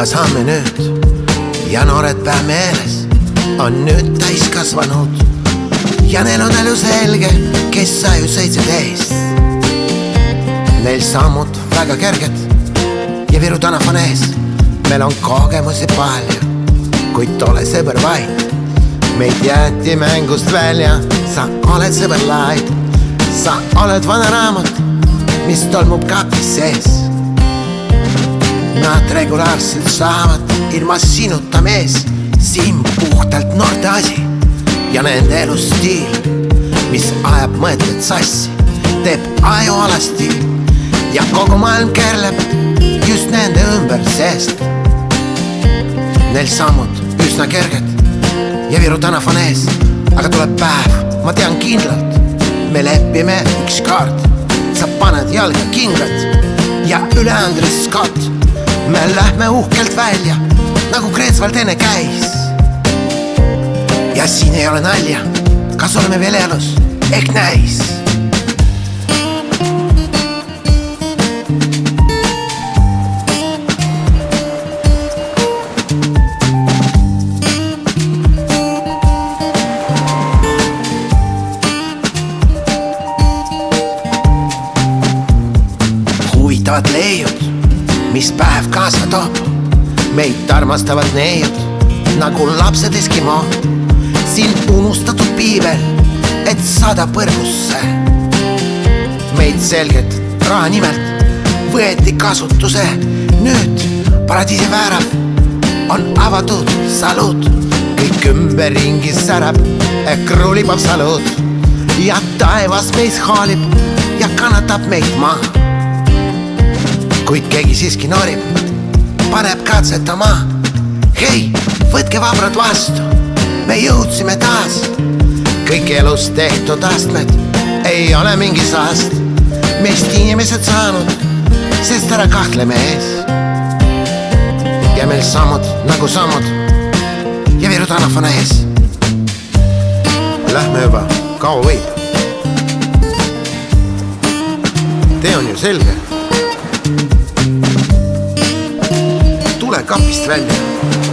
aga saame nüüd ja noored pea meeles on nüüd täiskasvanud ja neil on elu selge, kes sai ju 17. Neil sammud väga kerged ja Viru tänav on ees. Meil on kogemusi palju, kuid ole sõber vaid. Meid jäeti mängust välja, sa oled sõber laid. Sa oled vana raamat, mis tolmub kapis sees. Nad regulaarselt saavad ilma sinuta mees. Siin puhtalt noorte asi ja nende elustiil, mis ajab mõtted sassi, teeb aju alasti ja kogu maailm keerleb just nende ümber seest. Neil sammud üsna kerged ja Viru tänav on ees, aga tuleb päev, ma tean kindlalt, me lepime üks kaart. Sa paned jalga kingad ja üle Andres Scott. Me lähme uhkelt välja, nagu Kreetsvald enne käis. Ja siin ei ole nalja, kas oleme veel elus, ehk näis. Huvitavad leiud, mis päev kaasa toob. Meid armastavad neiud, nagu lapsed Eskimo. Siin unustatud piibel, et saada põrgusse. Meid selgelt raha nimelt võeti kasutuse. Nüüd paradiisi väärab on avatud saluut. Kõik ümberringi särab, krulib absoluut. Ja taevas meis haalib ja kannatab meid maa. Kuid keegi siiski noorib, paneb katsetama. Hei, võtke vabrad vastu, me jõudsime taas. Kõik elus tehtud astmed ei ole mingi saast. Meist inimesed saanud, sest ära kahtleme ees. Ja meil sammud nagu sammud ja Viru tänav on ees. Lähme juba, kaua võib. Tee on ju selge. Tule kapist välja.